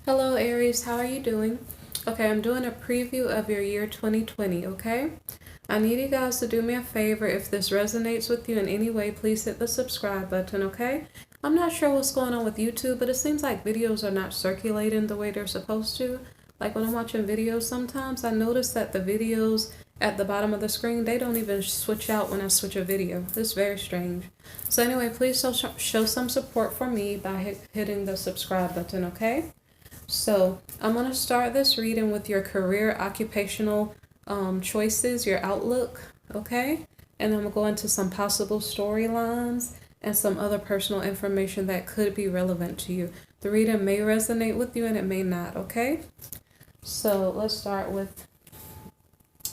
Hello Aries, how are you doing? Okay, I'm doing a preview of your year 2020, okay? I need you guys to do me a favor. If this resonates with you in any way, please hit the subscribe button, okay? I'm not sure what's going on with YouTube, but it seems like videos are not circulating the way they're supposed to. Like when I'm watching videos sometimes, I notice that the videos at the bottom of the screen, they don't even switch out when I switch a video. It's very strange. So anyway, please show some support for me by hitting the subscribe button, okay? So I'm going to start this reading with your career occupational choices, your outlook, okay? And I'm going to go into some possible storylines and some other personal information that could be relevant to you. The reading may resonate with you and it may not, okay? So let's start with,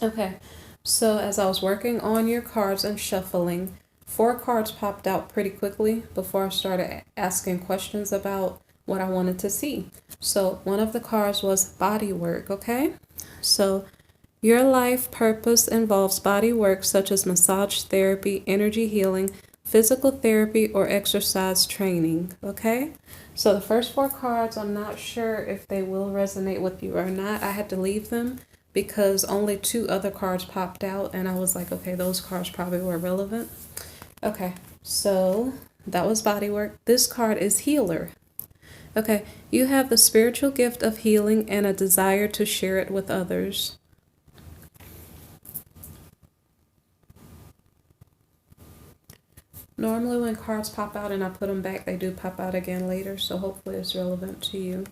okay. So as I was working on your cards and shuffling, 4 cards popped out pretty quickly before I started asking questions about what I wanted to see. So one of the cards was body work, okay? So your life purpose involves body work such as massage therapy, energy healing, physical therapy, or exercise training, okay? So the first 4 cards, I'm not sure if they will resonate with you or not. I had to leave them because only 2 other cards popped out and I was like, okay, those cards probably were relevant. Okay, so that was body work. This card is healer. Okay, you have the spiritual gift of healing and a desire to share it with others. Normally when cards pop out and I put them back, they do pop out again later, so hopefully it's relevant to you.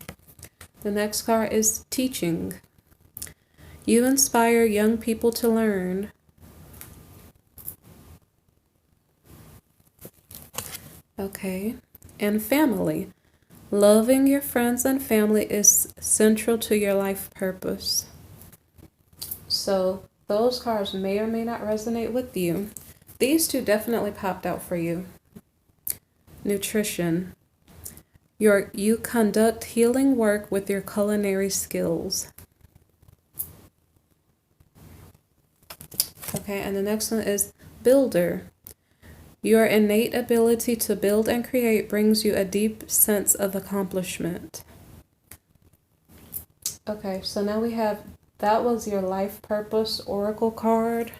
The next card is teaching. You inspire young people to learn. Okay, and family. Loving your friends and family is central to your life purpose. So those cards may or may not resonate with you. These 2 definitely popped out for you. Nutrition. You conduct healing work with your culinary skills. Okay, and the next one is builder. Your innate ability to build and create brings you a deep sense of accomplishment. Okay, so now we have, that was your life purpose oracle card.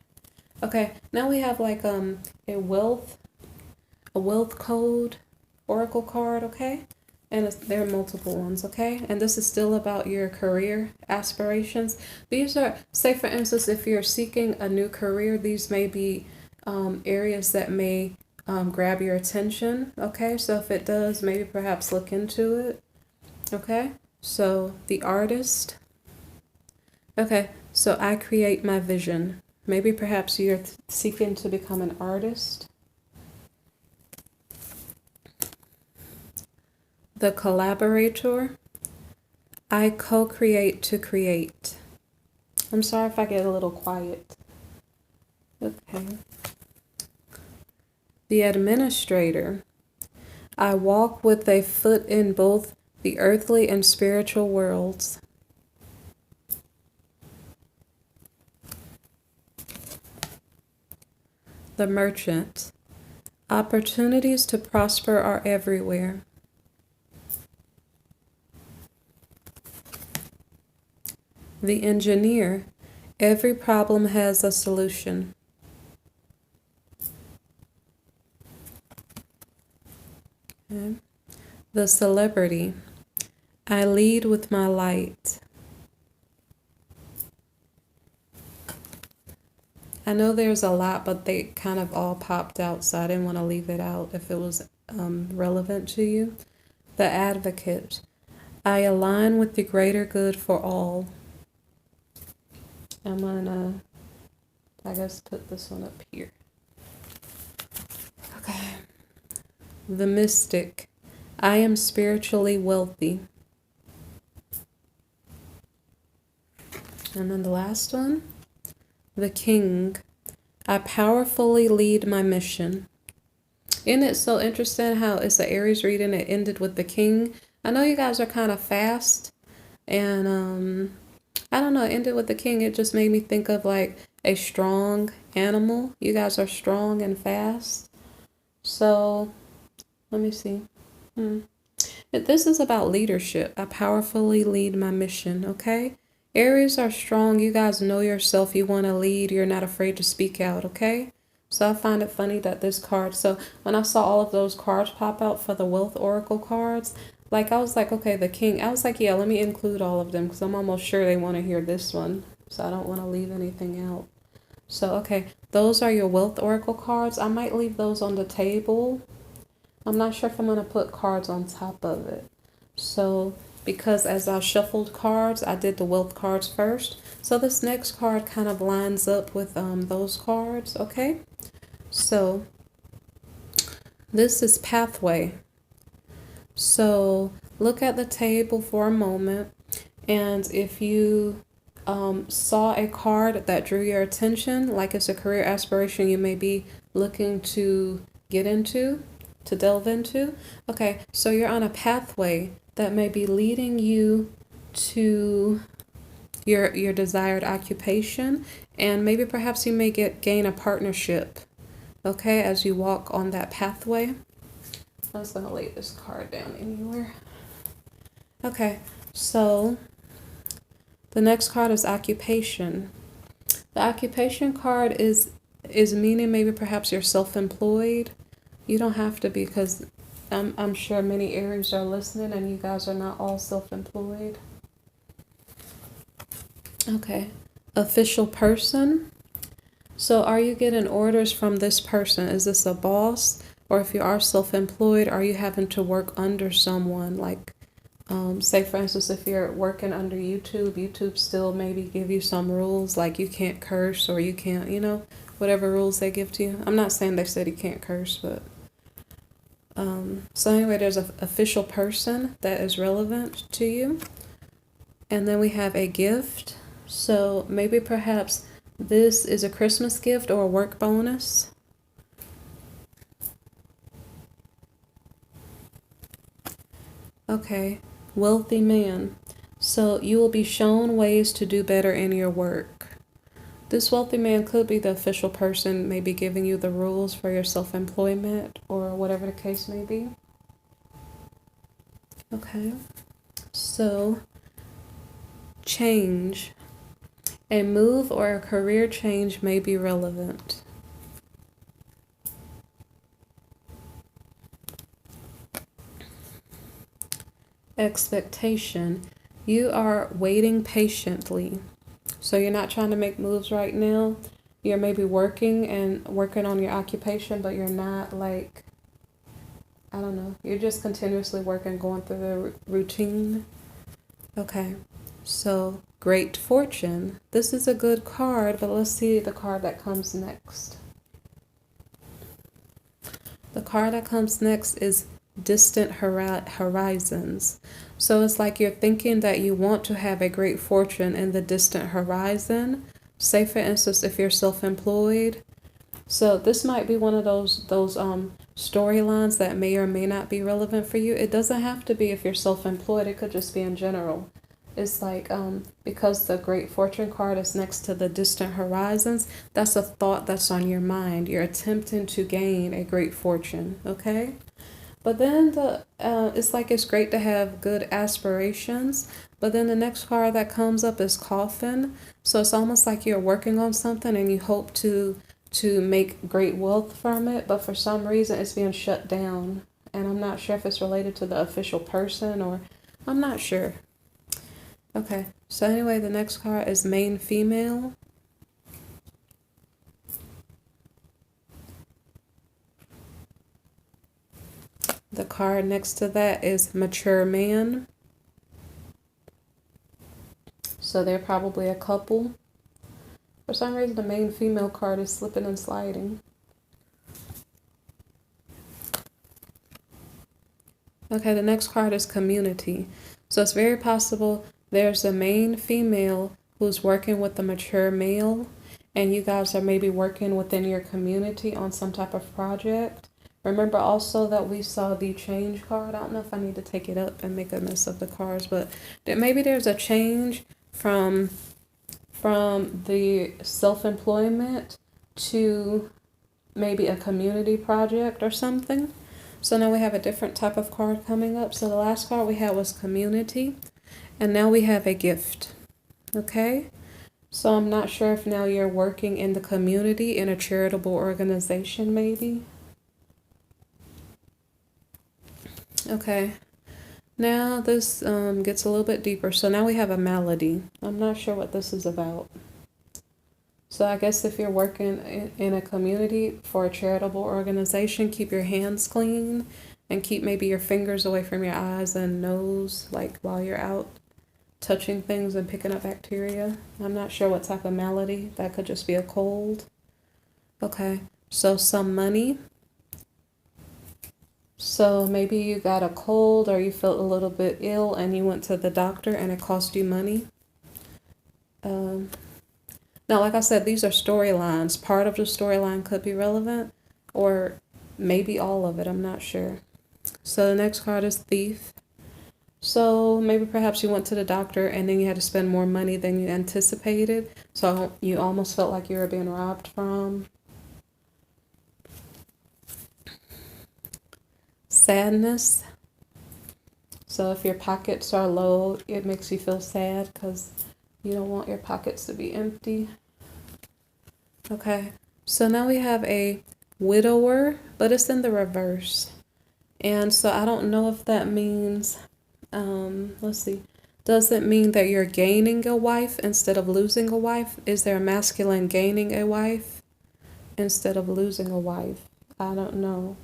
Okay, now we have like a wealth code oracle card, okay? And there are multiple ones, okay? And this is still about your career aspirations. These are, say for instance, if you're seeking a new career, these may be areas that may grab your attention, okay? So if it does, maybe perhaps look into it, okay? So the artist, okay, so I create my vision. Maybe perhaps you're seeking to become an artist. The collaborator, I co-create to create. I'm sorry if I get a little quiet. Okay. The administrator, I walk with a foot in both the earthly and spiritual worlds. The merchant, opportunities to prosper are everywhere. The engineer, every problem has a solution. Okay. The celebrity, I lead with my light. I know there's a lot, but they kind of all popped out, so I didn't want to leave it out if it was relevant to you. The advocate, I align with the greater good for all. I'm gonna, I guess, put this one up here. Okay. The mystic, I am spiritually wealthy. And then the last one, the king, I powerfully lead my mission. Isn't it so interesting how it's an Aries reading, it ended with the king? I know you guys are kind of fast, and I don't know, it ended with the king. It just made me think of like a strong animal. You guys are strong and fast. So let me see. Isn't This is about leadership. I powerfully lead my mission, okay? Aries are strong. You guys know yourself. You want to lead. You're not afraid to speak out, okay? So I find it funny that this card, so when I saw all of those cards pop out for the Wealth Oracle cards, like I was like, okay, the King, I was like, yeah, let me include all of them because I'm almost sure they want to hear this one. So I don't want to leave anything out. So, okay, those are your Wealth Oracle cards. I might leave those on the table. I'm not sure if I'm going to put cards on top of it. So, because as I shuffled cards, I did the wealth cards first. So this next card kind of lines up with those cards, okay? So, this is Pathway. So, look at the table for a moment. And if you saw a card that drew your attention, like it's a career aspiration you may be looking to get into, to delve into. Okay, so you're on a pathway that may be leading you to your desired occupation, and maybe perhaps you may gain a partnership, okay, as you walk on that pathway. I'm just gonna lay this card down anywhere. Okay, so the next card is occupation. The occupation card is meaning maybe perhaps you're self-employed. You don't have to be, because I'm sure many Aries are listening and you guys are not all self-employed. Okay. Official person. So are you getting orders from this person? Is this a boss? Or if you are self-employed, are you having to work under someone? Like, say for instance, if you're working under YouTube still maybe give you some rules, like you can't curse or you can't, you know, whatever rules they give to you. I'm not saying they said you can't curse, but so anyway, there's an official person that is relevant to you. And then we have a gift. So maybe perhaps this is a Christmas gift or a work bonus. Okay, wealthy man. So you will be shown ways to do better in your work. This wealthy man could be the official person, maybe giving you the rules for your self-employment or whatever the case may be. Okay, so change. A move or a career change may be relevant. Expectation. You are waiting patiently. So you're not trying to make moves right now. You're maybe working on your occupation, but you're not like, I don't know, you're just continuously working, going through the routine. Okay, so great fortune. This is a good card, but let's see the card that comes next. The card that comes next is distant horizons. So it's like you're thinking that you want to have a great fortune in the distant horizon. Say for instance, if you're self-employed. So this might be one of those storylines that may or may not be relevant for you. It doesn't have to be if you're self-employed. It could just be in general. It's like because the great fortune card is next to the distant horizons, that's a thought that's on your mind. You're attempting to gain a great fortune, okay? But then it's like it's great to have good aspirations. But then the next card that comes up is coffin. So it's almost like you're working on something and you hope to make great wealth from it. But for some reason it's being shut down. And I'm not sure if it's related to the official person or I'm not sure. Okay, so anyway, the next card is main female. The card next to that is mature man. So they're probably a couple. For some reason, the main female card is slipping and sliding. Okay, the next card is community. So it's very possible there's a main female who's working with the mature male, and you guys are maybe working within your community on some type of project. Remember also that we saw the change card. I don't know if I need to take it up and make a mess of the cards, but maybe there's a change from the self-employment to maybe a community project or something. So now we have a different type of card coming up. So the last card we had was community, and now we have a gift. Okay? So I'm not sure if now you're working in the community in a charitable organization, maybe. Okay. Now this gets a little bit deeper. So now we have a malady. I'm not sure what this is about. So I guess if you're working in a community for a charitable organization, keep your hands clean and keep maybe your fingers away from your eyes and nose, like while you're out touching things and picking up bacteria. I'm not sure what type of malady. That could just be a cold. Okay, so some money. So maybe you got a cold or you felt a little bit ill and you went to the doctor and it cost you money. Now, like I said, these are storylines. Part of the storyline could be relevant or maybe all of it. I'm not sure. So the next card is thief. So maybe perhaps you went to the doctor and then you had to spend more money than you anticipated. So you almost felt like you were being robbed from. Sadness. So if your pockets are low, it makes you feel sad because you don't want your pockets to be empty. Okay, so now we have a widower, but it's in the reverse. And so I don't know if that means, let's see, does it mean that you're gaining a wife instead of losing a wife? Is there a masculine gaining a wife instead of losing a wife? I don't know.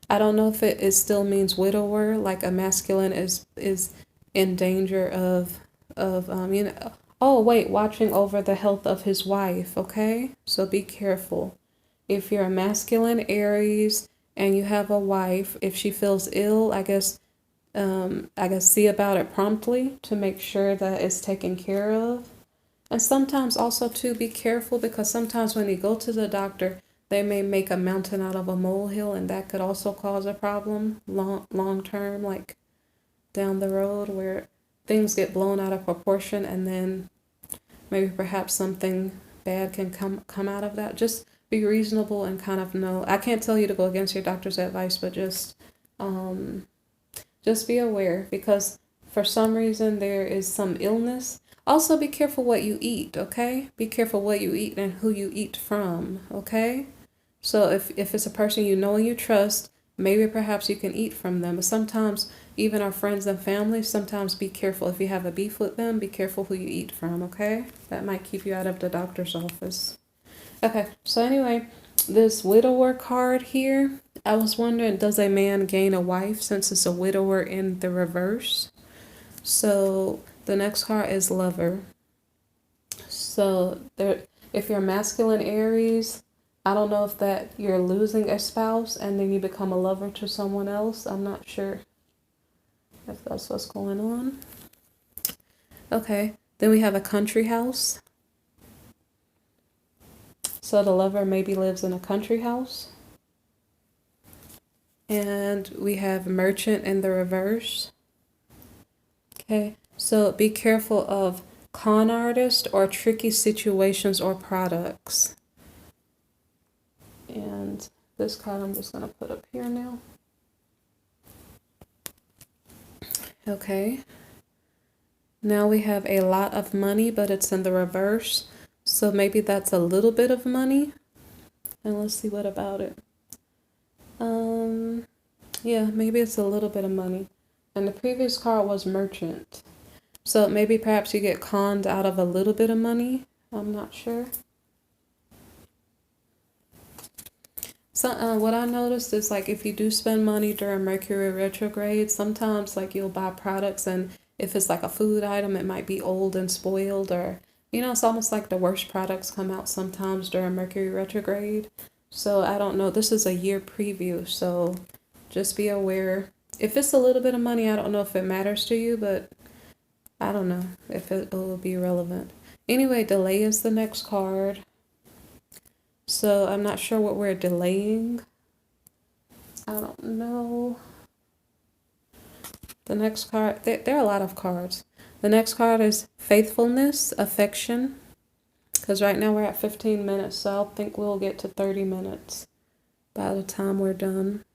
I don't know if it still means widower, like a masculine is in danger of oh wait, watching over the health of his wife, okay? So be careful. If you're a masculine Aries and you have a wife, if she feels ill, I guess see about it promptly to make sure that it's taken care of. And sometimes also to be careful because sometimes when you go to the doctor, they may make a mountain out of a molehill, and that could also cause a problem long term, like down the road, where things get blown out of proportion, and then maybe perhaps something bad can come out of that. Just be reasonable and kind of know. I can't tell you to go against your doctor's advice, but just be aware because for some reason there is some illness. Also, be careful what you eat, okay? Be careful what you eat and who you eat from, okay? So if it's a person you know and you trust, maybe perhaps you can eat from them. But sometimes, even our friends and family, sometimes be careful. If you have a beef with them, be careful who you eat from, okay? That might keep you out of the doctor's office. Okay, so anyway, this widower card here, I was wondering, does a man gain a wife since it's a widower in the reverse? So the next card is lover. So there, if you're masculine Aries, I don't know if that you're losing a spouse and then you become a lover to someone else. I'm not sure if that's what's going on. Okay, then we have a country house. So the lover maybe lives in a country house. And we have merchant in the reverse. Okay, so be careful of con artist or tricky situations or products. And this card I'm just going to put up here now. Okay. Now we have a lot of money, but it's in the reverse. So maybe that's a little bit of money. And let's see what about it. Yeah, maybe it's a little bit of money. And the previous card was merchant. So maybe perhaps you get conned out of a little bit of money. I'm not sure. So what I noticed is like if you do spend money during Mercury retrograde, sometimes like you'll buy products and if it's like a food item, it might be old and spoiled or, it's almost like the worst products come out sometimes during Mercury retrograde. So I don't know. This is a year preview. So just be aware. If it's a little bit of money, I don't know if it matters to you, but I don't know if it will be relevant. Anyway, delay is the next card. So I'm not sure what we're delaying. I don't know. The next card, there are a lot of cards. The next card is faithfulness, affection. Because right now we're at 15 minutes, so I think we'll get to 30 minutes by the time we're done.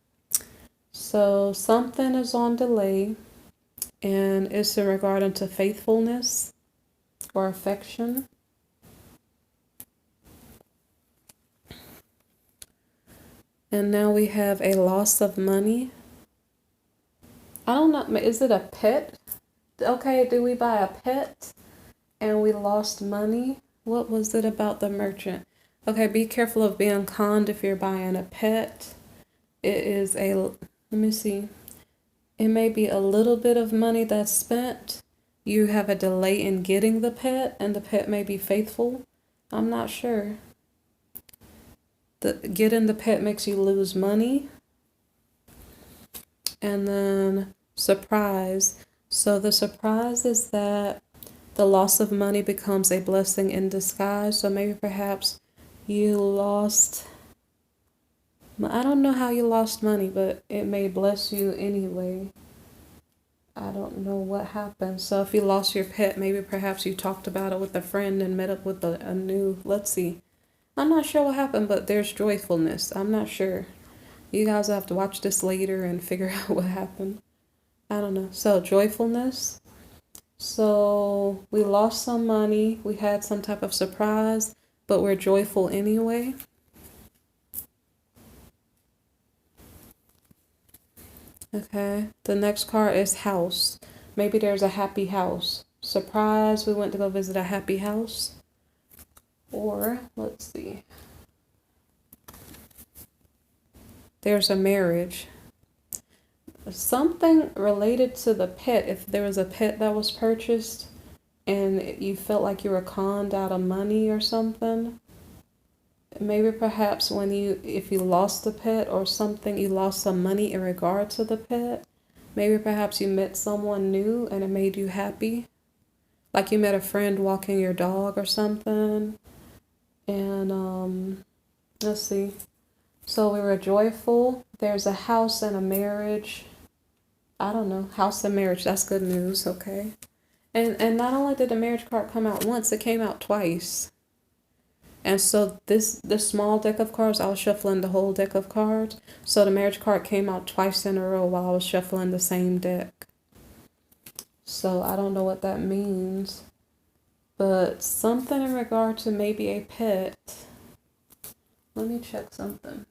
So something is on delay, and it's in regard to faithfulness or affection. And now we have a loss of money. I don't know, is it a pet? Okay, did we buy a pet and we lost money? What was it about the merchant? Okay, be careful of being conned if you're buying a pet. It is let me see. It may be a little bit of money that's spent. You have a delay in getting the pet, and the pet may be faithful. I'm not sure. Getting the pet makes you lose money. And then surprise. So the surprise is that the loss of money becomes a blessing in disguise. So maybe perhaps you lost, I don't know how you lost money, but it may bless you anyway. I don't know what happened. So if you lost your pet, maybe perhaps you talked about it with a friend and met up with a new, let's see. I'm not sure what happened, but there's joyfulness. I'm not sure. You guys have to watch this later and figure out what happened. I don't know. So joyfulness. So we lost some money. We had some type of surprise, but we're joyful anyway. Okay. The next card is house. Maybe there's a happy house. Surprise, we went to go visit a happy house. Or, let's see. There's a marriage. Something related to the pet. If there was a pet that was purchased and you felt like you were conned out of money or something, maybe perhaps if you lost the pet or something, you lost some money in regard to the pet, maybe perhaps you met someone new and it made you happy. Like you met a friend walking your dog or something. And let's see. So we were joyful. There's a house and a marriage. I don't know. House and marriage. That's good news. Okay. And not only did the marriage card come out once, it came out twice. And so this small deck of cards, I was shuffling the whole deck of cards. So the marriage card came out twice in a row while I was shuffling the same deck. So I don't know what that means. But something in regard to maybe a pet. Let me check something.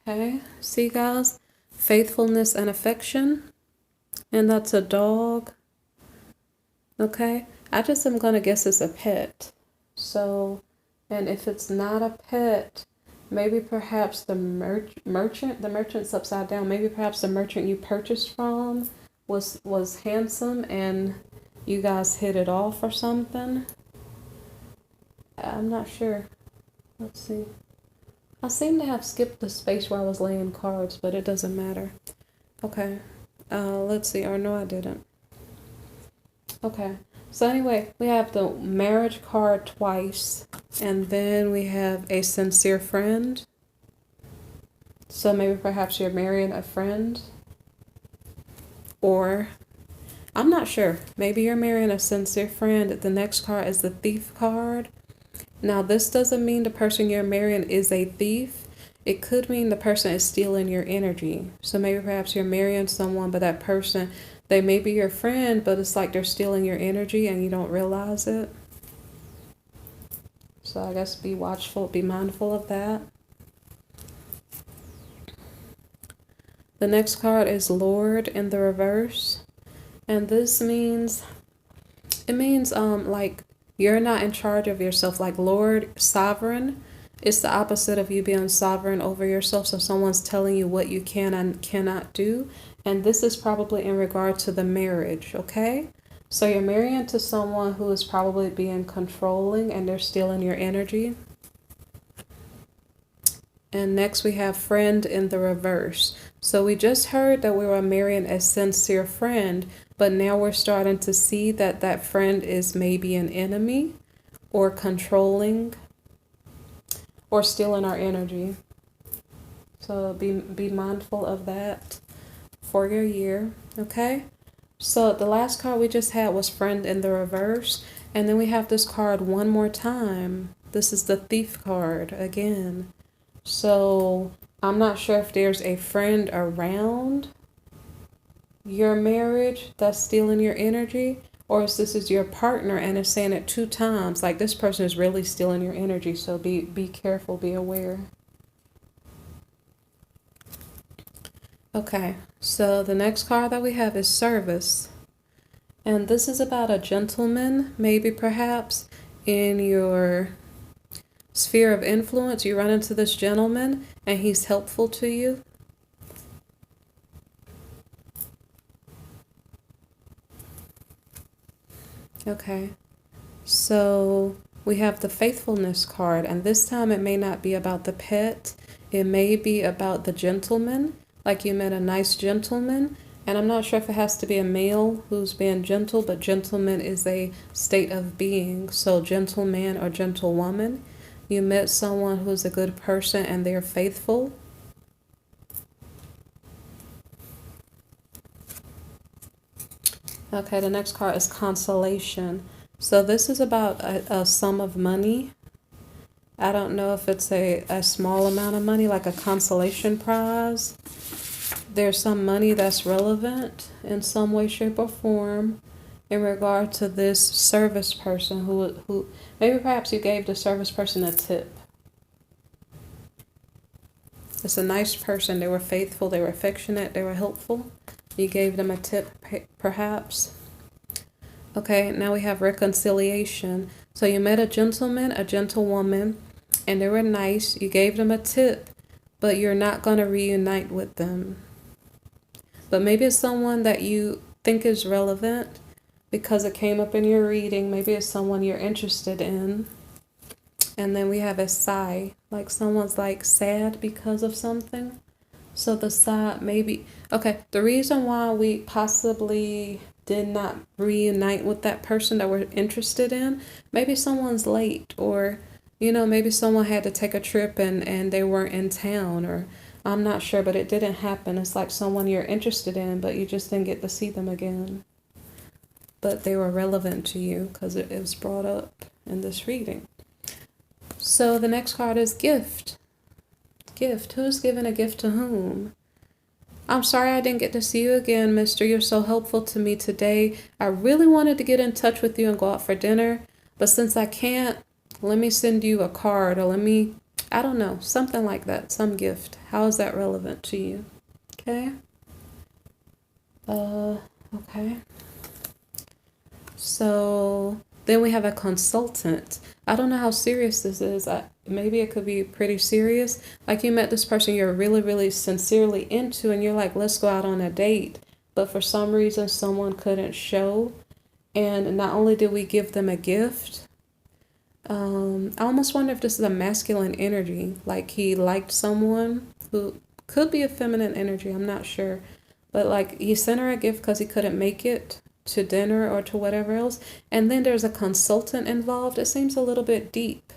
Okay, see guys, faithfulness and affection, and that's a dog. Okay, I just am gonna guess it's a pet. So, and if it's not a pet, maybe perhaps the merchant's upside down. Maybe perhaps the merchant you purchased from was handsome and you guys hit it off or something. I'm not sure. Let's see. I seem to have skipped the space where I was laying cards, but it doesn't matter. Okay. Let's see. Or no, I didn't. Okay. So anyway, we have the marriage card twice, and then we have a sincere friend. So maybe perhaps you're marrying a friend, or I'm not sure. Maybe you're marrying a sincere friend. The next card is the thief card. Now, this doesn't mean the person you're marrying is a thief. It could mean the person is stealing your energy. So maybe perhaps you're marrying someone, but that person, they may be your friend, but it's like they're stealing your energy and you don't realize it. So I guess be watchful, be mindful of that. The next card is Lord in the reverse. And this means, like, you're not in charge of yourself. Like Lord, sovereign, it's the opposite of you being sovereign over yourself. So someone's telling you what you can and cannot do. And this is probably in regard to the marriage, okay? So you're marrying to someone who is probably being controlling and they're stealing your energy. And next we have friend in the reverse. So we just heard that we were marrying a sincere friend, but now we're starting to see that that friend is maybe an enemy or controlling or stealing our energy. So be mindful of that for your year, okay? So the last card we just had was friend in the reverse, and then we have this card one more time. This is the thief card again. So I'm not sure if there's a friend around your marriage that's stealing your energy, or if this is your partner and it's saying it 2 times. Like this person is really stealing your energy. So be careful, be aware. Okay, so the next card that we have is service. And this is about a gentleman, maybe perhaps in your sphere of influence. You run into this gentleman and he's helpful to you. Okay, so we have the faithfulness card, and this time it may not be about the pet. It may be about the gentleman, like you met a nice gentleman. And I'm not sure if it has to be a male who's being gentle, but gentleman is a state of being. So gentleman or gentlewoman, you met someone who's a good person and they're faithful. Okay, the next card is consolation. So this is about a sum of money. I don't know if it's a small amount of money, like a consolation prize. There's some money that's relevant in some way, shape, or form in regard to this service person who maybe perhaps you gave the service person a tip. It's a nice person. They were faithful, they were affectionate, they were helpful. You gave them a tip, perhaps. Okay, now we have reconciliation. So you met a gentleman, a gentlewoman, and they were nice. You gave them a tip, but you're not going to reunite with them. But maybe it's someone that you think is relevant because it came up in your reading. Maybe it's someone you're interested in. And then we have a sigh, like someone's like sad because of something. So the sigh maybe, okay, the reason why we possibly did not reunite with that person that we're interested in, maybe someone's late, or, maybe someone had to take a trip and they weren't in town, or I'm not sure, but it didn't happen. It's like someone you're interested in, but you just didn't get to see them again. But they were relevant to you because it was brought up in this reading. So the next card is gift. Gift. Who's giving a gift to whom? I'm sorry I didn't get to see you again, mister. You're so helpful to me today. I really wanted to get in touch with you and go out for dinner, but since I can't, let me send you a card, or I don't know, something like that, some gift. How is that relevant to you? Okay. Okay. So then we have a consultant. I don't know how serious this is. Maybe it could be pretty serious. Like you met this person you're really, really sincerely into, and you're like, let's go out on a date. But for some reason, someone couldn't show. And not only did we give them a gift, I almost wonder if this is a masculine energy. Like he liked someone who could be a feminine energy. I'm not sure. But like he sent her a gift because he couldn't make it to dinner or to whatever else. And then there's a consultant involved. It seems a little bit deep.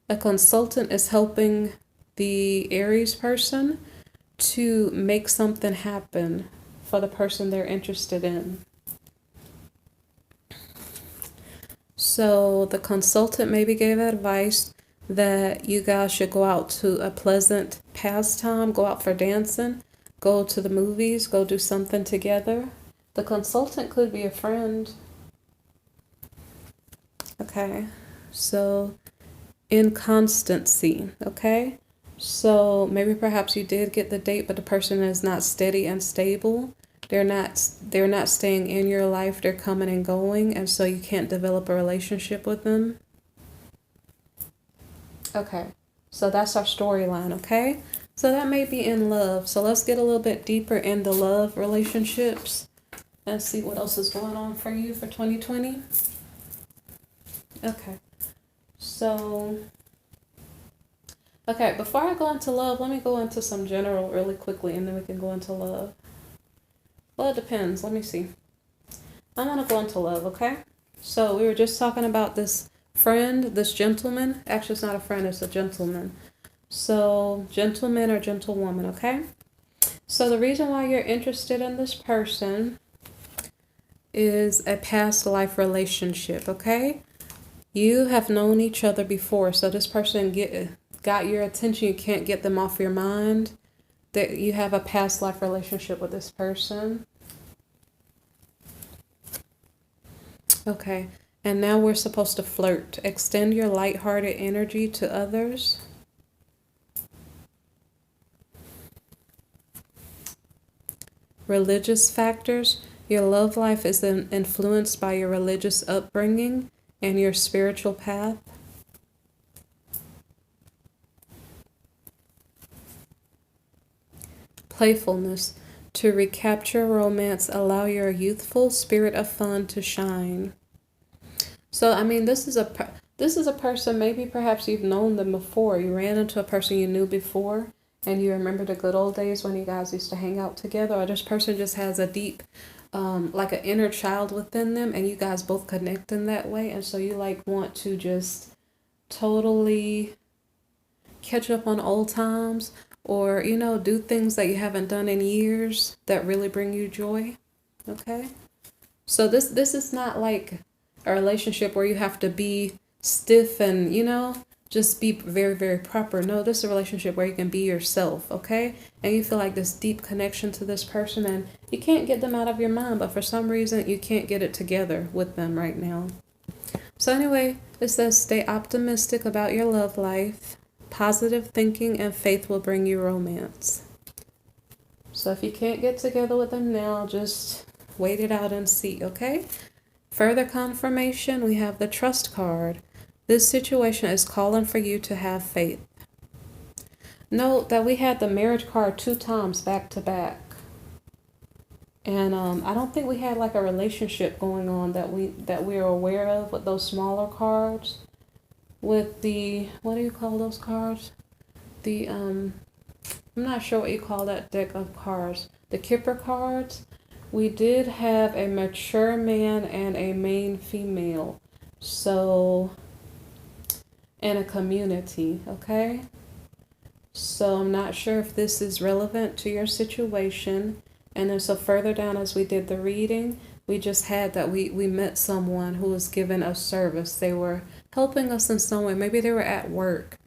A consultant is helping the Aries person to make something happen for the person they're interested in. So the consultant maybe gave advice that you guys should go out to a pleasant pastime, go out for dancing, go to the movies, go do something together. The consultant could be a friend. Okay, so inconstancy, okay? So maybe perhaps you did get the date, but the person is not steady and stable. They're not staying in your life. They're coming and going, and so you can't develop a relationship with them. Okay, so that's our storyline, okay? So that may be in love. So let's get a little bit deeper in the love relationships and see what else is going on for you for 2020. Okay, so, okay, before I go into love, let me go into some general really quickly, and then we can go into love. Well, it depends. Let me see. I'm going to go into love, okay? So we were just talking about this friend, this gentleman. Actually, it's not a friend, it's a gentleman. So gentleman or gentlewoman, okay? So the reason why you're interested in this person is a past life relationship, okay? You have known each other before, so this person got your attention. You can't get them off your mind. that you have a past life relationship with this person. Okay, and now we're supposed to flirt. Extend your lighthearted energy to others. Religious factors. Your love life is influenced by your religious upbringing and your spiritual path. Playfulness. To recapture romance, allow your youthful spirit of fun to shine. So, I mean, this is a person, maybe perhaps you've known them before. You ran into a person you knew before, and you remember the good old days when you guys used to hang out together, or this person just has a deep, like an inner child within them, and you guys both connect in that way, and so you like want to just totally catch up on old times, or, you know, do things that you haven't done in years that really bring you joy. Okay? So this is not like a relationship where you have to be stiff and, you know, just be very, very proper. No, this is a relationship where you can be yourself, okay? And you feel like this deep connection to this person and you can't get them out of your mind, but for some reason you can't get it together with them right now. So anyway, it says stay optimistic about your love life. Positive thinking and faith will bring you romance. So if you can't get together with them now, just wait it out and see, okay? Further confirmation, we have the trust card. This situation is calling for you to have faith. Note that we had the marriage card 2 times back to back. And I don't think we had like a relationship going on that we're aware of with those smaller cards. With the, what do you call those cards? The, I'm not sure what you call that deck of cards. The Kipper cards. We did have a mature man and a main female. So, in a community, okay? So I'm not sure if this is relevant to your situation. And then so further down as we did the reading, we just had that we met someone who was given a service. They were helping us in some way. Maybe they were at work,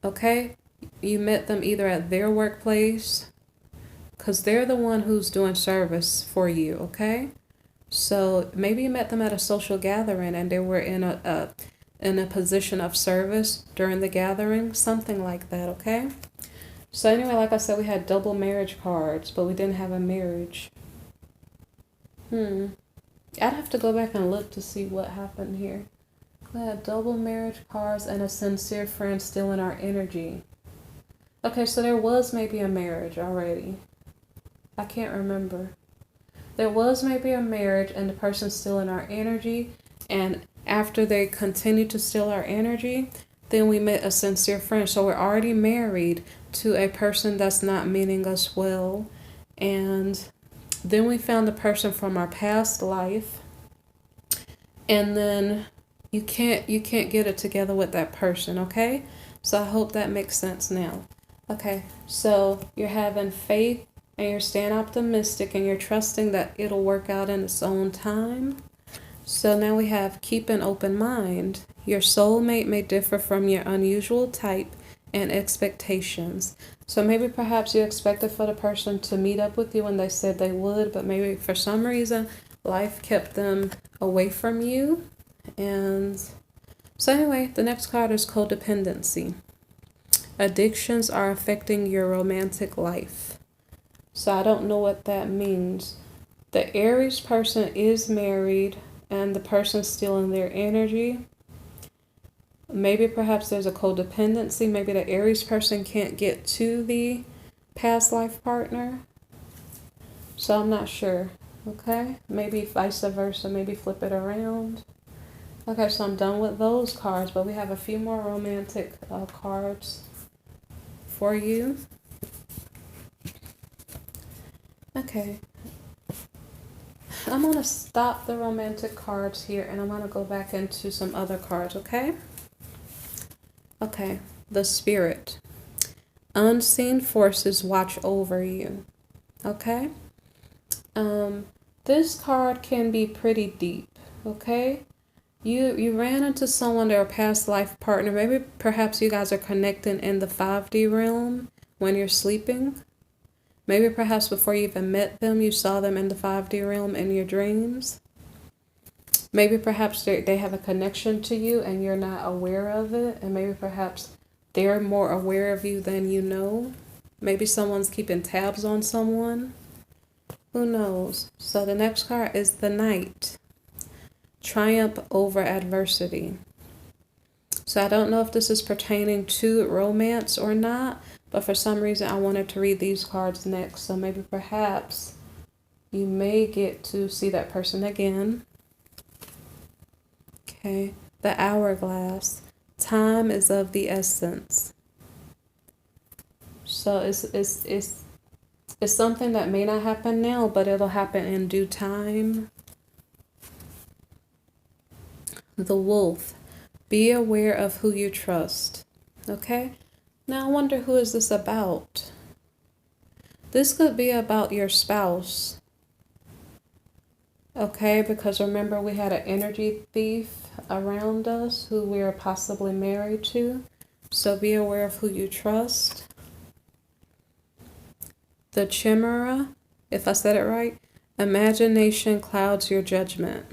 okay? You met them either at their workplace, because they're the one who's doing service for you, okay? So maybe you met them at a social gathering and they were in a position of service during the gathering, something like that, okay? So anyway, like I said, we had double marriage cards, but we didn't have a marriage. I'd have to go back and look to see what happened here. We had double marriage cards and a sincere friend still in our energy. Okay, so there was maybe a marriage already. I can't remember. There was maybe a marriage and the person's still in our energy, and after they continue to steal our energy, then we met a sincere friend. So we're already married to a person that's not meaning us well, and then we found a person from our past life, and then you can't get it together with that person, okay? So I hope that makes sense now. Okay, so you're having faith and you're staying optimistic and you're trusting that it'll work out in its own time. So now we have keep an open mind. Your soulmate may differ from your unusual type and expectations. So maybe perhaps you expected for the person to meet up with you when they said they would, but maybe for some reason life kept them away from you. And so anyway, the next card is codependency. Addictions are affecting your romantic life. So I don't know what that means. The Aries person is married and the person's still in their energy. Maybe perhaps there's a codependency. Maybe the Aries person can't get to the past life partner. So I'm not sure. Okay? Maybe vice versa. Maybe flip it around. Okay, so I'm done with those cards, but we have a few more romantic cards for you. Okay. I'm going to stop the romantic cards here and I'm going to go back into some other cards, okay? Okay, the Spirit. Unseen forces watch over you, okay? This card can be pretty deep, okay? You ran into someone, their past life partner. Maybe perhaps you guys are connecting in the 5D realm when you're sleeping. Maybe perhaps before you even met them, you saw them in the 5D realm in your dreams. Maybe perhaps they have a connection to you and you're not aware of it. And maybe perhaps they're more aware of you than you know. Maybe someone's keeping tabs on someone. Who knows? So the next card is the Knight. Triumph over adversity. So I don't know if this is pertaining to romance or not, but for some reason I wanted to read these cards next. So maybe perhaps you may get to see that person again. Okay, the Hourglass. Time is of the essence. So it's something that may not happen now, but it'll happen in due time. The Wolf. Be aware of who you trust. Okay? Now I wonder, who is this about? This could be about your spouse. Okay, because remember we had an energy thief around us who we are possibly married to. So be aware of who you trust. The Chimera, if I said it right, imagination clouds your judgment.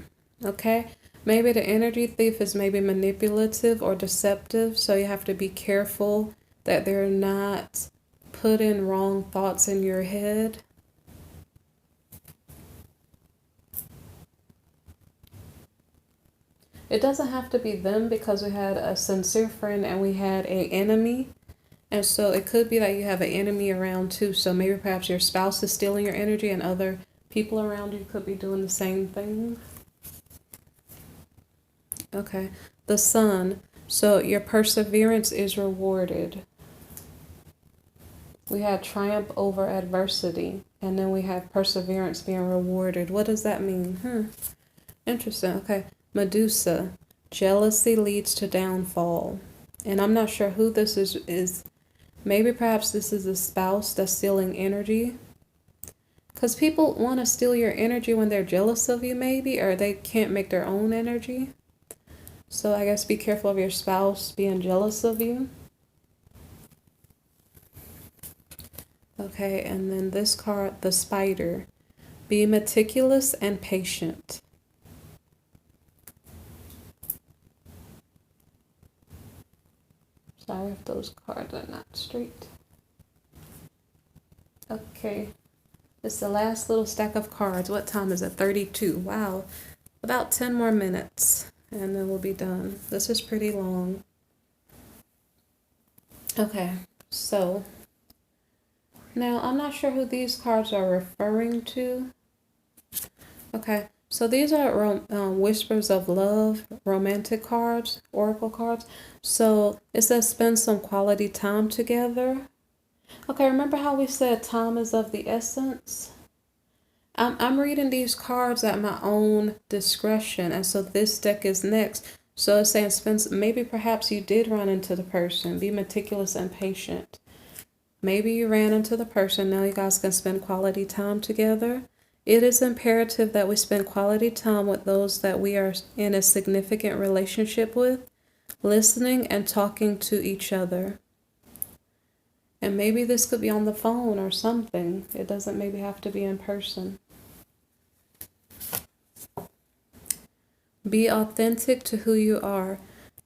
Okay? Maybe the energy thief is maybe manipulative or deceptive, so you have to be careful that they're not putting wrong thoughts in your head. It doesn't have to be them, because we had a sincere friend and we had an enemy. And so it could be that you have an enemy around too. So maybe perhaps your spouse is stealing your energy and other people around you could be doing the same thing. Okay, the Sun. So your perseverance is rewarded. We had triumph over adversity, and then we have perseverance being rewarded. What does that mean? Interesting. Okay, Medusa. Jealousy leads to downfall. And I'm not sure who this is. Maybe perhaps this is a spouse that's stealing energy. Because people want to steal your energy when they're jealous of you, maybe, or they can't make their own energy. So I guess be careful of your spouse being jealous of you. Okay, and then this card, the Spider. Be meticulous and patient. Sorry if those cards are not straight. Okay, it's the last little stack of cards. What time is it? 32. Wow, about 10 more minutes. And then we'll be done. This is pretty long. Okay, so now I'm not sure who these cards are referring to. Okay, so these are whispers of love, romantic cards, oracle cards. So it says spend some quality time together. Okay, remember how we said time is of the essence? I'm reading these cards at my own discretion, and so this deck is next. So it's saying maybe perhaps you did run into the person. Be meticulous and patient. Maybe you ran into the person. Now you guys can spend quality time together. It is imperative that we spend quality time with those that we are in a significant relationship with, listening and talking to each other. And maybe this could be on the phone or something. It doesn't maybe have to be in person. Be authentic to who you are.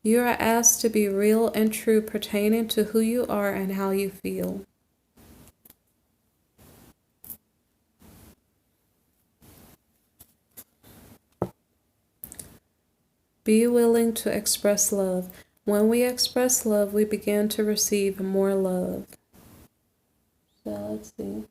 You are asked to be real and true pertaining to who you are and how you feel. Be willing to express love. When we express love, we begin to receive more love. So let's see.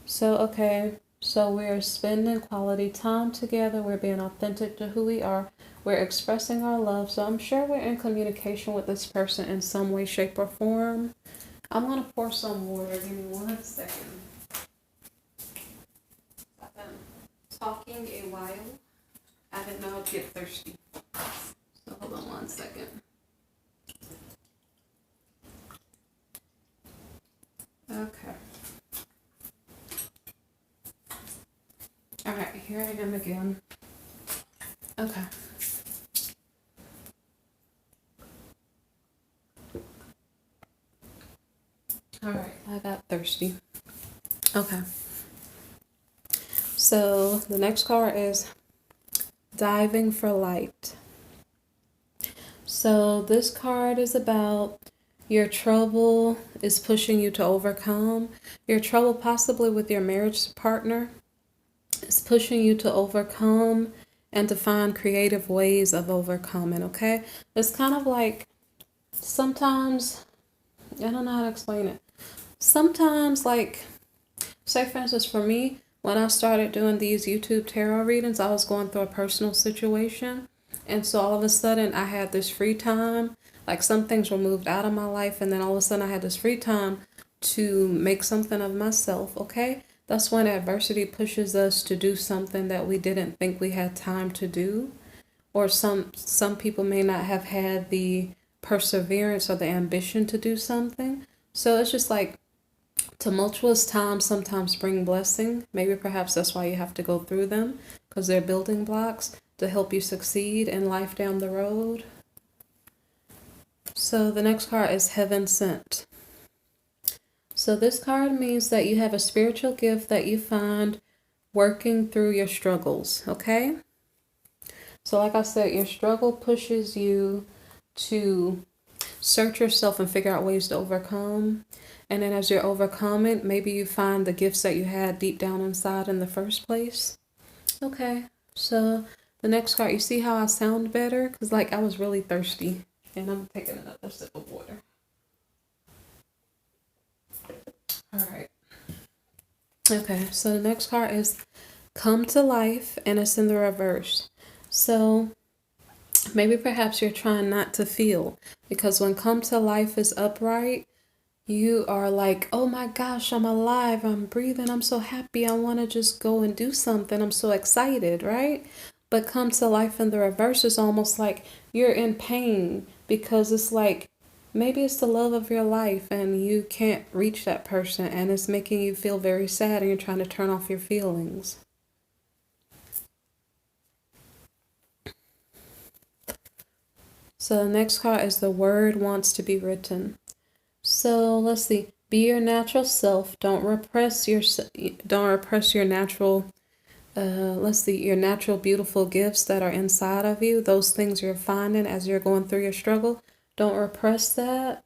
So, okay. So we're spending quality time together. We're being authentic to who we are. We're expressing our love. So I'm sure we're in communication with this person in some way, shape, or form. I'm going to pour some water. Give me 1 second. I've been talking a while. I didn't know I'd get thirsty. So hold on 1 second. Okay. All right, here I am again. Okay. All right, I got thirsty. Okay. So the next card is diving for light. So this card is about your trouble is pushing you to overcome. Your trouble possibly with your marriage partner is pushing you to overcome and to find creative ways of overcoming, okay? It's kind of like sometimes, I don't know how to explain it. Sometimes, like, say for instance, for me, when I started doing these YouTube tarot readings, I was going through a personal situation. And so all of a sudden, I had this free time. Like some things were moved out of my life, and then all of a sudden, I had this free time to make something of myself, okay? That's when adversity pushes us to do something that we didn't think we had time to do. Or some people may not have had the perseverance or the ambition to do something. So it's just like tumultuous times sometimes bring blessing. Maybe perhaps that's why you have to go through them, because they're building blocks to help you succeed in life down the road. So the next card is Heaven Sent. So this card means that you have a spiritual gift that you find working through your struggles, okay? So like I said, your struggle pushes you to search yourself and figure out ways to overcome. And then as you're overcoming, maybe you find the gifts that you had deep down inside in the first place. Okay, so the next card, you see how I sound better? Because like I was really thirsty. And I'm taking another sip of water. All right. Okay, so the next card is Come to Life, and it's in the reverse. So maybe perhaps you're trying not to feel, because when Come to Life is upright, you are like, oh my gosh, I'm alive, I'm breathing, I'm so happy, I want to just go and do something, I'm so excited, right? But Come to Life in the reverse is almost like you're in pain, because it's like maybe it's the love of your life and you can't reach that person, and it's making you feel very sad and you're trying to turn off your feelings. So the next card is The Word Wants to Be Written. So let's see. Be your natural self. Don't repress your natural let's see, your natural beautiful gifts that are inside of you. Those things you're finding as you're going through your struggle. Don't repress that.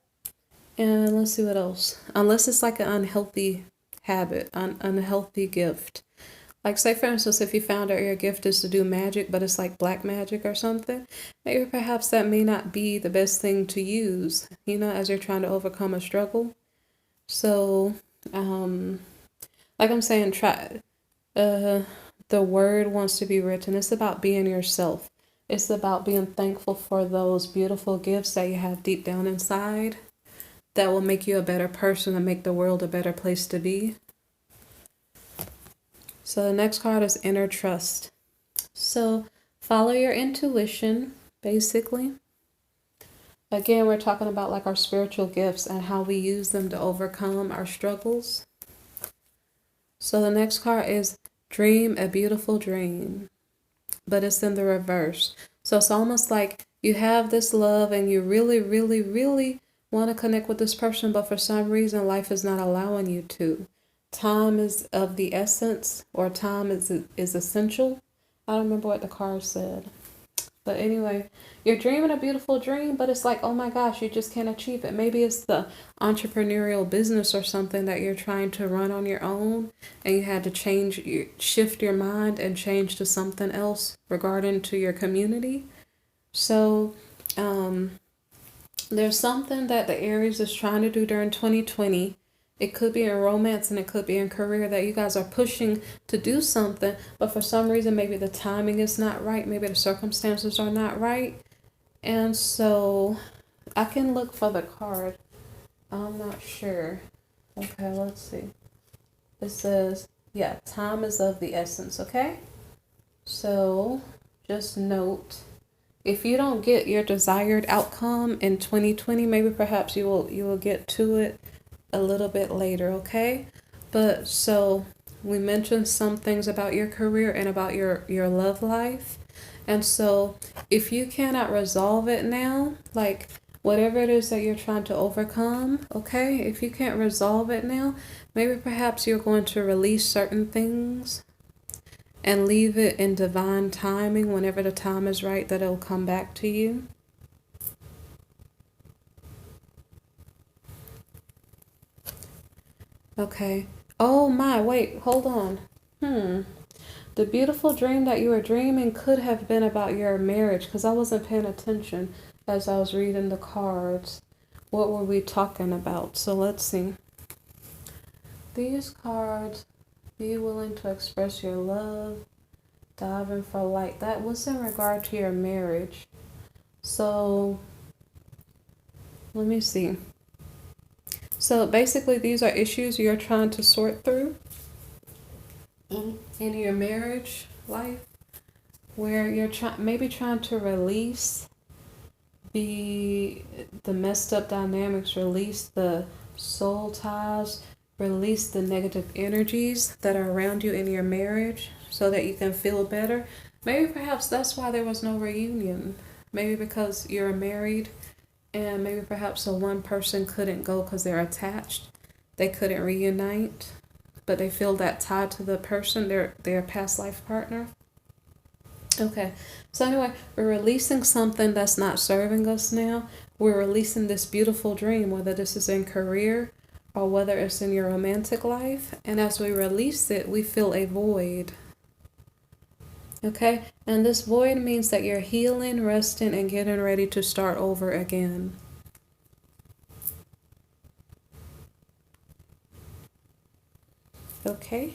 And let's see what else. Unless it's like an unhealthy habit, unhealthy gift. Like say for instance, if you found out your gift is to do magic, but it's like black magic or something, maybe perhaps that may not be the best thing to use, as you're trying to overcome a struggle. So, like I'm saying, the word wants to be written. It's about being yourself. It's about being thankful for those beautiful gifts that you have deep down inside that will make you a better person and make the world a better place to be. So the next card is Inner Trust. So follow your intuition, basically. Again, we're talking about like our spiritual gifts and how we use them to overcome our struggles. So the next card is Dream a Beautiful Dream, but it's in the reverse. So it's almost like you have this love and you really, really, really want to connect with this person, but for some reason life is not allowing you to. Time is of the essence, or time is essential. I don't remember what the card said. But anyway, you're dreaming a beautiful dream, but it's like, oh my gosh, you just can't achieve it. Maybe it's the entrepreneurial business or something that you're trying to run on your own, and you had to shift your mind and change to something else regarding to your community. So, there's something that the Aries is trying to do during 2020. It could be in romance and it could be in career that you guys are pushing to do something, but for some reason, maybe the timing is not right. Maybe the circumstances are not right. And so I can look for the card. I'm not sure. Okay, let's see. It says, yeah, time is of the essence, okay? So just note, if you don't get your desired outcome in 2020, maybe perhaps you will get to it a little bit later, okay? But so we mentioned some things about your career and about your love life. And so if you cannot resolve it now, like whatever it is that you're trying to overcome, okay? If you can't resolve it now, Maybe perhaps you're going to release certain things and leave it in divine timing. Whenever the time is right, that it'll come back to you. Okay. Oh my, wait, hold on. The beautiful dream that you were dreaming could have been about your marriage, because I wasn't paying attention as I was reading the cards. What were we talking about? So let's see. These cards, be willing to express your love, diving for light. That was in regard to your marriage. So let me see. So basically these are issues you're trying to sort through in your marriage life, where you're maybe trying to release the messed up dynamics, release the soul ties, release the negative energies that are around you in your marriage so that you can feel better. Maybe perhaps that's why there was no reunion. Maybe because you're married, and maybe perhaps the one person couldn't go because they're attached. They couldn't reunite, but they feel that tie to the person, their past life partner. Okay, so anyway, we're releasing something that's not serving us now. We're releasing this beautiful dream, whether this is in career or whether it's in your romantic life. And as we release it, we feel a void. Okay, and this void means that you're healing, resting, and getting ready to start over again. Okay.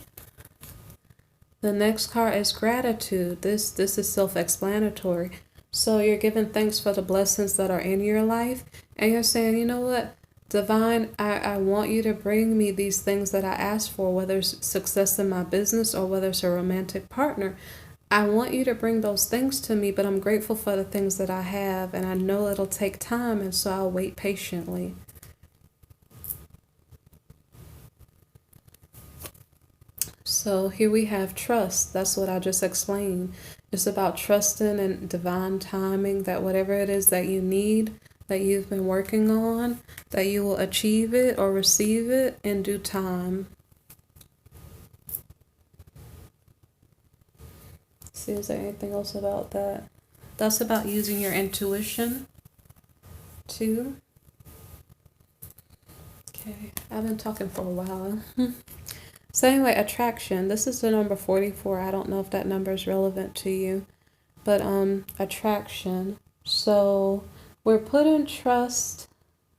The next card is gratitude. This is self-explanatory. So you're giving thanks for the blessings that are in your life. And you're saying, you know what, Divine, I want you to bring me these things that I asked for, whether it's success in my business or whether it's a romantic partner. I want you to bring those things to me, but I'm grateful for the things that I have, and I know it'll take time, and so I'll wait patiently. So here we have trust. That's what I just explained. It's about trusting in divine timing, that whatever it is that you need, that you've been working on, that you will achieve it or receive it in due time. See, is there anything else about that? That's about using your intuition too. Okay, I've been talking for a while. So anyway, attraction. This is the number 44. I don't know if that number is relevant to you, but attraction. So we're put in trust.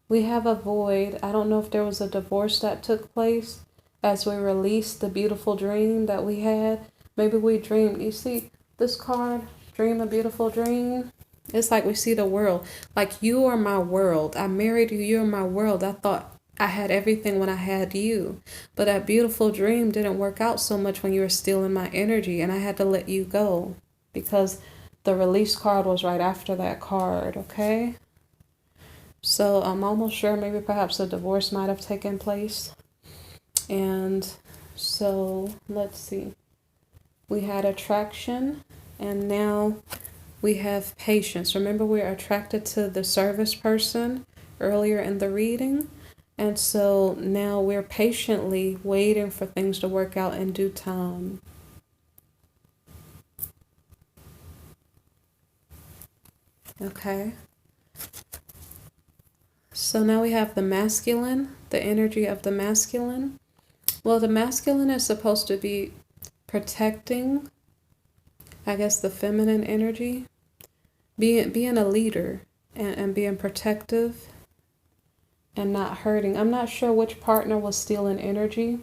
We have a void. I don't know if there was a divorce that took place as we released the beautiful dream that we had. Maybe we dreamed. You see this card, dream a beautiful dream. It's like we see the world. Like, you are my world. I married you. You're my world. I thought I had everything when I had you. But that beautiful dream didn't work out so much when you were stealing my energy. And I had to let you go because the release card was right after that card. Okay. So I'm almost sure maybe perhaps a divorce might have taken place. And so let's see. We had attraction, and now we have patience. Remember, we're attracted to the service person earlier in the reading. And so now we're patiently waiting for things to work out in due time. Okay. So now we have the masculine, the energy of the masculine. Well, the masculine is supposed to be protecting, I guess, the feminine energy, being a leader and being protective and not hurting. I'm not sure which partner was stealing energy,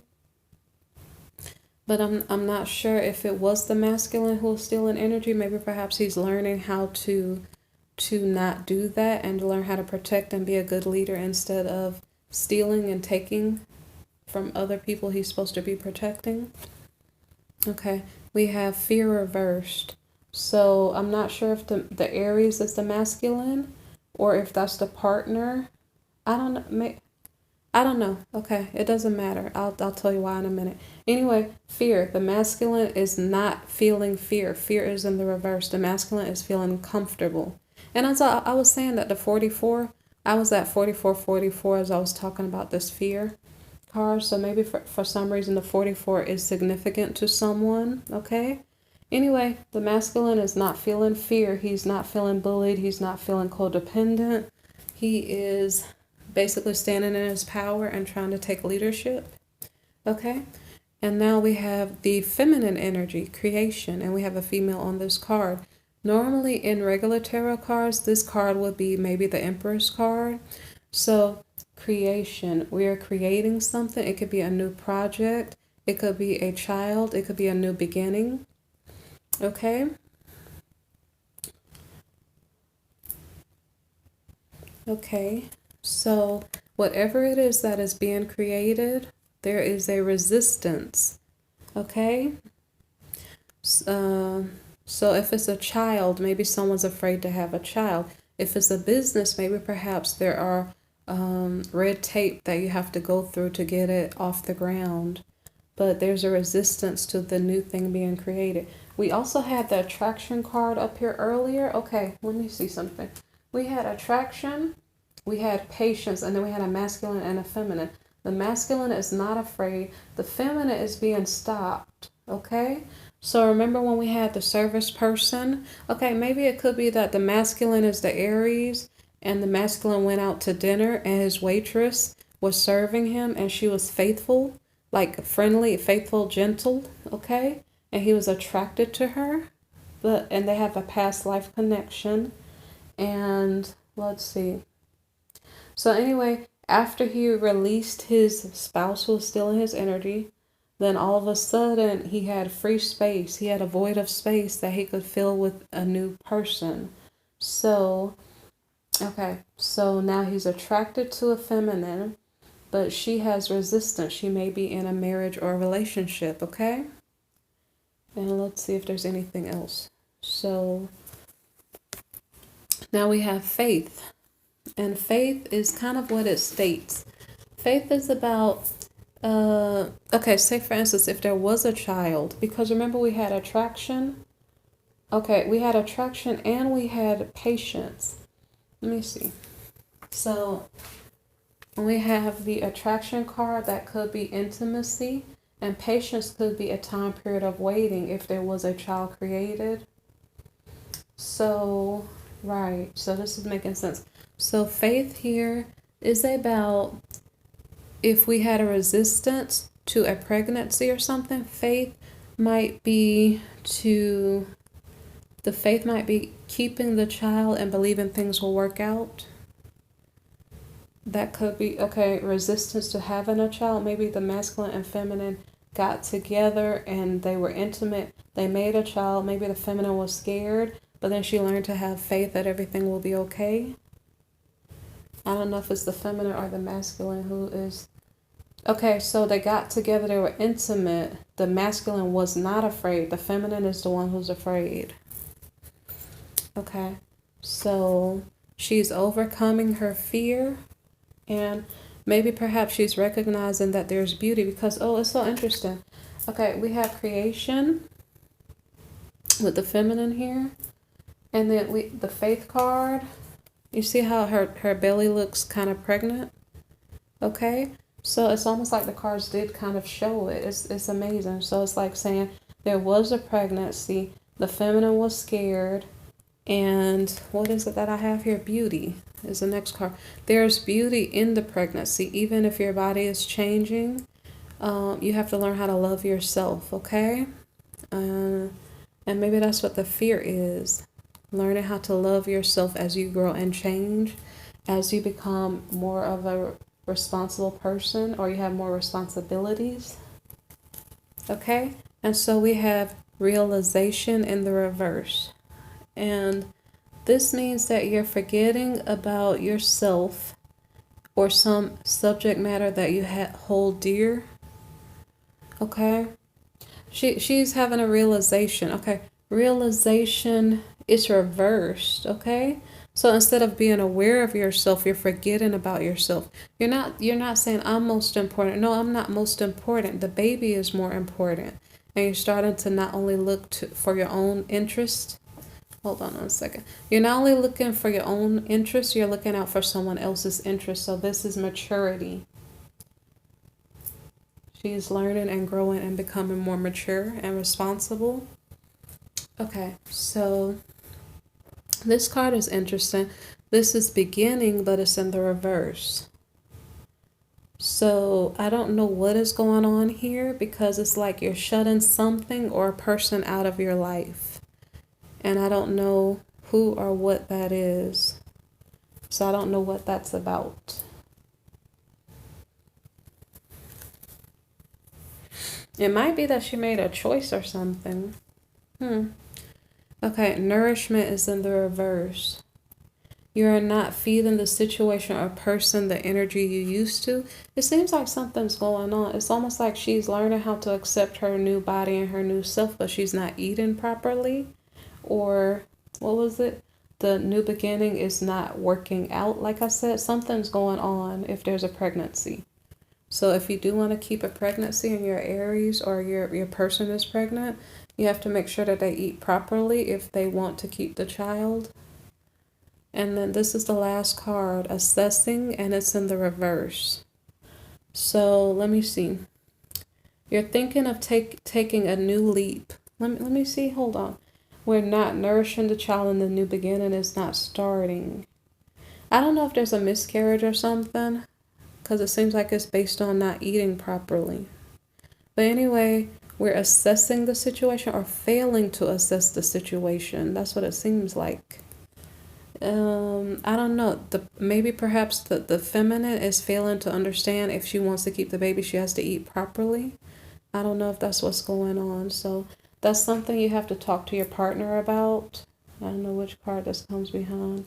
but I'm not sure if it was the masculine who was stealing energy. Maybe perhaps he's learning how to not do that and to learn how to protect and be a good leader instead of stealing and taking from other people he's supposed to be protecting. Okay, we have fear reversed. So I'm not sure if the Aries is the masculine or if that's the partner. I don't know. Okay, it doesn't matter. I'll tell you why in a minute. Anyway, fear. The masculine is not feeling fear. Fear is in the reverse. The masculine is feeling comfortable. And as I was saying that the 44, I was at 44 as I was talking about this fear. card. So maybe for some reason the 44 is significant to someone, okay? Anyway, the masculine is not feeling fear. He's not feeling bullied. He's not feeling codependent. He is basically standing in his power and trying to take leadership, okay? And now we have the feminine energy, creation, and we have a female on this card. Normally in regular tarot cards, this card would be maybe the Empress card. So creation, we are creating something. It could be a new project. It could be a child. It could be a new beginning. Okay. Okay. So whatever it is that is being created, there is a resistance. Okay. So if it's a child, maybe someone's afraid to have a child. If it's a business, maybe perhaps there are red tape that you have to go through to get it off the ground. But there's a resistance to the new thing being created. We also had the attraction card up here earlier. Okay, let me see something. We had attraction, we had patience, and then we had a masculine and a feminine. The masculine is not afraid. The feminine is being stopped, okay? So remember when we had the service person? Okay, maybe it could be that the masculine is the Aries, and the masculine went out to dinner, and his waitress was serving him, and she was faithful, like friendly, faithful, gentle, okay? And he was attracted to her, and they have a past life connection. And let's see. So anyway, after he released his spouse who was still in his energy, then all of a sudden he had free space. He had a void of space that he could fill with a new person. So, okay, so now he's attracted to a feminine, but she has resistance. She may be in a marriage or a relationship, okay? And let's see if there's anything else. So now we have faith. And faith is kind of what it states. Faith is about, okay, say for instance, if there was a child, because remember we had attraction. Okay, we had attraction and we had patience. Let me see. So we have the attraction card that could be intimacy, and patience could be a time period of waiting if there was a child created. So, right, so this is making sense. So faith here is about if we had a resistance to a pregnancy or something, faith might be the faith might be keeping the child and believing things will work out. That could be, okay, resistance to having a child. Maybe the masculine and feminine got together and they were intimate. They made a child. Maybe the feminine was scared, but then she learned to have faith that everything will be okay. I don't know if it's the feminine or the masculine who is. Okay, so they got together. They were intimate. The masculine was not afraid. The feminine is the one who's afraid. Okay, so she's overcoming her fear. And maybe perhaps she's recognizing that there's beauty because, oh, it's so interesting. Okay, we have creation with the feminine here. And then the faith card. You see how her belly looks kind of pregnant? Okay, so it's almost like the cards did kind of show it. It's amazing. So it's like saying there was a pregnancy. The feminine was scared. And what is it that I have here? Beauty is the next card. There's beauty in the pregnancy. Even if your body is changing, you have to learn how to love yourself, okay? And maybe that's what the fear is. Learning how to love yourself as you grow and change, as you become more of a responsible person or you have more responsibilities, okay? And so we have realization in the reverse. And this means that you're forgetting about yourself or some subject matter that you hold dear. Okay. She's having a realization. Okay. Realization is reversed. Okay. So instead of being aware of yourself, you're forgetting about yourself. You're not saying I'm most important. No, I'm not most important. The baby is more important. And you're starting to not only look for your own interest. Hold on a second. You're not only looking for your own interest, you're looking out for someone else's interest. So this is maturity. She's learning and growing and becoming more mature and responsible. Okay, so this card is interesting. This is beginning, but it's in the reverse. So I don't know what is going on here, because it's like you're shutting something or a person out of your life. And I don't know who or what that is. So I don't know what that's about. It might be that she made a choice or something. Okay, nourishment is in the reverse. You're not feeding the situation or person the energy you used to. It seems like something's going on. It's almost like she's learning how to accept her new body and her new self, but she's not eating properly. Or what was it? The new beginning is not working out. Like I said, something's going on if there's a pregnancy. So if you do want to keep a pregnancy and you're Aries, or your person is pregnant, you have to make sure that they eat properly if they want to keep the child. And then this is the last card, assessing, and it's in the reverse. So let me see. You're thinking of taking a new leap. Let me see. Hold on. We're not nourishing the child, and the new beginning is not starting. I don't know if there's a miscarriage or something, because it seems like it's based on not eating properly. But anyway, we're assessing the situation, or failing to assess the situation. That's what it seems like. I don't know. Maybe perhaps the feminine is failing to understand if she wants to keep the baby, she has to eat properly. I don't know if that's what's going on. So that's something you have to talk to your partner about. I don't know which card this comes behind.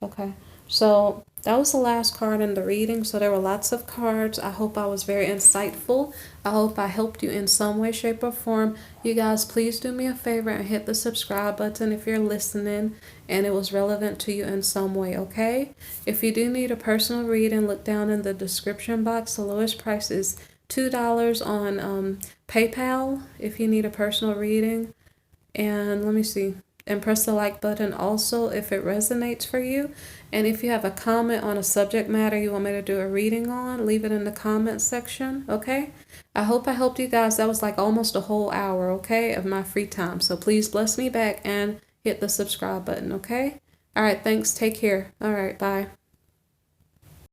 Okay. So that was the last card in the reading. So there were lots of cards. I hope I was very insightful. I hope I helped you in some way, shape, or form. You guys, please do me a favor and hit the subscribe button if you're listening and it was relevant to you in some way, okay? If you do need a personal reading, look down in the description box. The lowest price is $2 on PayPal if you need a personal reading. And let me see. And press the like button also if it resonates for you. And if you have a comment on a subject matter you want me to do a reading on, leave it in the comments section, okay? I hope I helped you guys. That was like almost a whole hour, okay, of my free time. So please bless me back and hit the subscribe button, okay? All right, thanks. Take care. All right, bye.